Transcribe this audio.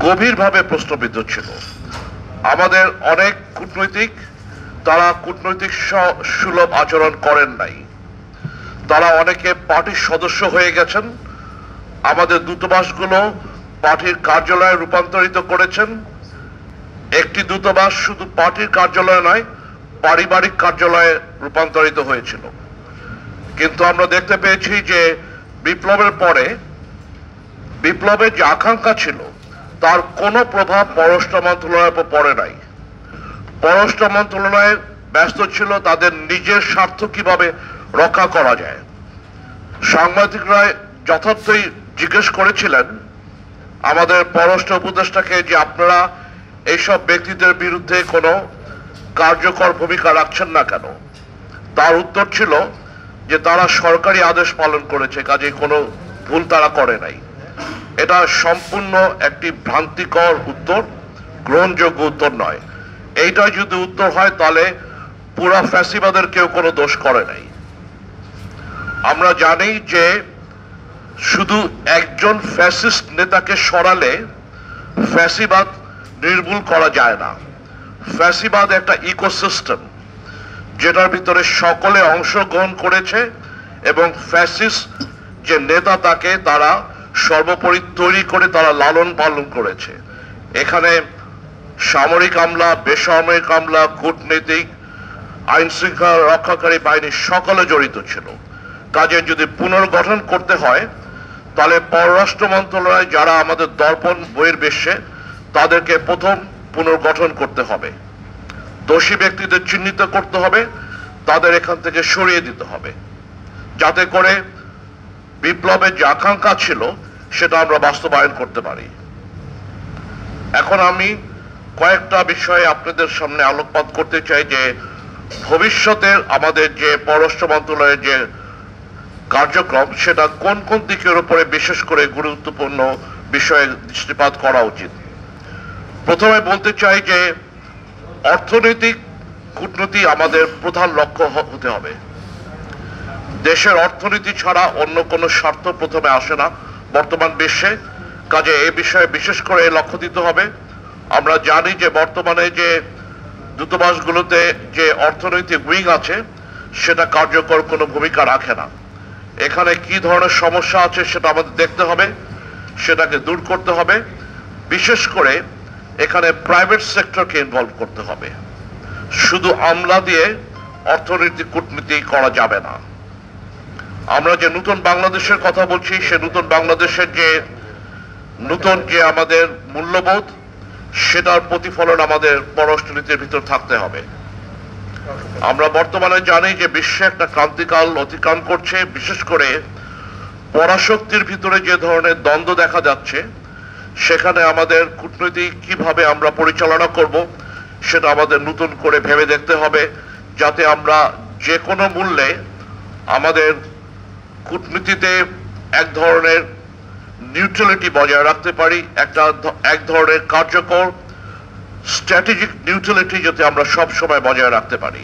গভীরভাবে প্রশ্নবিদ্ধ ছিল। আমাদের অনেক কূটনৈতিক তারা কূটনৈতিক সুলভ আচরণ করেন নাই, তারা অনেকে পার্টির সদস্য হয়ে গেছেন, আমাদের দূতাবাসগুলো পার্টির কার্যালয়ে রূপান্তরিত করেছেন। একটি দূতাবাস শুধু পার্টির কার্যালয় নয়, পারিবারিক কার্যালয়ে রূপান্তরিত হয়েছিল। কিন্তু আমরা দেখতে পেয়েছি যে বিপ্লবের পরে বিপ্লবের যে আকাঙ্ক্ষা ছিল তার কোনো প্রভাব পররাষ্ট্র মন্ত্রণালয়ের উপর পড়ে নাই। পররাষ্ট্র মন্ত্রণালয় ব্যস্ত ছিল তাদের নিজের স্বার্থ কিভাবে রক্ষা করা যায়। সাংবাদিকরা যথার্থই জিজ্ঞেস করেছিলেন আমাদের পররাষ্ট্র উপদেষ্টাকে যে আপনারা এইসব ব্যক্তিদের বিরুদ্ধে কোনো কার্যকর ভূমিকা রাখছেন না কেন। তার উত্তর ছিল যে তারা সরকারি আদেশ পালন করেছে, কাজে কোনো ভুল তারা করে নাই। এটা সম্পূর্ণ একটি ভ্রান্তিকর উত্তর, গ্রহণযোগ্য উত্তর নয়। এইটাই যদি উত্তর হয় তাহলে পুরা ফ্যাসিবাদের কেউ কোনো দোষ করে নাই। আমরা জানি যে শুধু একজন ফ্যাসিস্ট নেতাকে সরালে ফ্যাসিবাদ নির্মূল করা যায় না। ফ্যাসিবাদ একটা ইকোসিস্টেম যেটার ভিতরে সকলে অংশগ্রহণ করেছে এবং ফ্যাসিস্ট যে নেতা তাকে তারা সর্বোপরি তৈরি করে তারা লালন পালন করেছে। এখানে সামরিক আমলা, বেসামরিক আমলা, কূটনীতিক, আইন শৃঙ্খলা রক্ষাকারী বাহিনী সকলে জড়িত ছিল। কাজে যদি পুনর্গঠন করতে হয় তাহলে পররাষ্ট্র মন্ত্রণালয় যারা আমাদের দর্পণ বহির্বিশ্বে তাদেরকে প্রথম পুনর্গঠন করতে হবে, দোষী ব্যক্তিদের চিহ্নিত করতে হবে, তাদের এখান থেকে সরিয়ে দিতে হবে, যাতে করে বিপ্লবের যে আকাঙ্ক্ষা ছিল সেটা আমরা বাস্তবায়ন করতে পারি। এখন আমি কয়েকটা বিষয়ে আপনাদের সামনে আলোকপাত করতে চাই যে ভবিষ্যতের আমাদের যে পররাষ্ট্র মন্ত্রণালয়ের যে কার্যক্রম সেটা কোন কোন দিকের উপরে বিশেষ করে গুরুত্বপূর্ণ বিষয়ে দৃষ্টিপাত করা উচিত। প্রথমে বলতে চাই যে অর্থনৈতিক কূটনীতি আমাদের প্রধান লক্ষ্য হতে হবে। দেশের অর্থনীতি ছাড়া অন্য কোনো স্বার্থ প্রথমে আসে না বর্তমান বিশ্বে, কাজে এই বিষয়ে বিশেষ করে লক্ষ্য দিতে হবে। আমরা জানি যে বর্তমানে যে দূতাবাসগুলোতে যে অর্থনৈতিক উইং আছে সেটা কার্যকর কোনো ভূমিকা রাখে না। এখানে কি ধরনের সমস্যা আছে সেটা আমাদের দেখতে হবে, সেটাকে দূর করতে হবে। বিশেষ করে এখানে প্রাইভেট সেক্টরকে ইনভলভ করতে হবে। শুধু আমলা দিয়ে অর্থনৈতিক কূটনীতি করা যাবে না। আমরা যে নতুন বাংলাদেশের কথা বলছি সে নতুন বাংলাদেশের যে নতুন যে আমাদের মূল্যবোধ সেটার প্রতিফলন আমাদের পররাষ্ট্রনীতির ভিতর থাকতে হবে। আমরা বর্তমানে জানি যে বিশ্বে একটা ক্রান্তিকাল অতিক্রম করছে। বিশেষ করে পরাশক্তির ভিতরে যে ধরনের দ্বন্দ্ব দেখা যাচ্ছে সেখানে আমাদের কূটনীতি কিভাবে আমরা পরিচালনা করব সেটা আমাদের নতুন করে ভেবে দেখতে হবে, যাতে আমরা যে কোনো মূল্যে আমাদের কূটনীতিতে এক ধরনের নিউট্রালিটি বজায় রাখতে পারি, এক ধরনের কার্যকর স্ট্র্যাটেজিক নিউট্রালিটি যাতে আমরা সব সময় বজায় রাখতে পারি।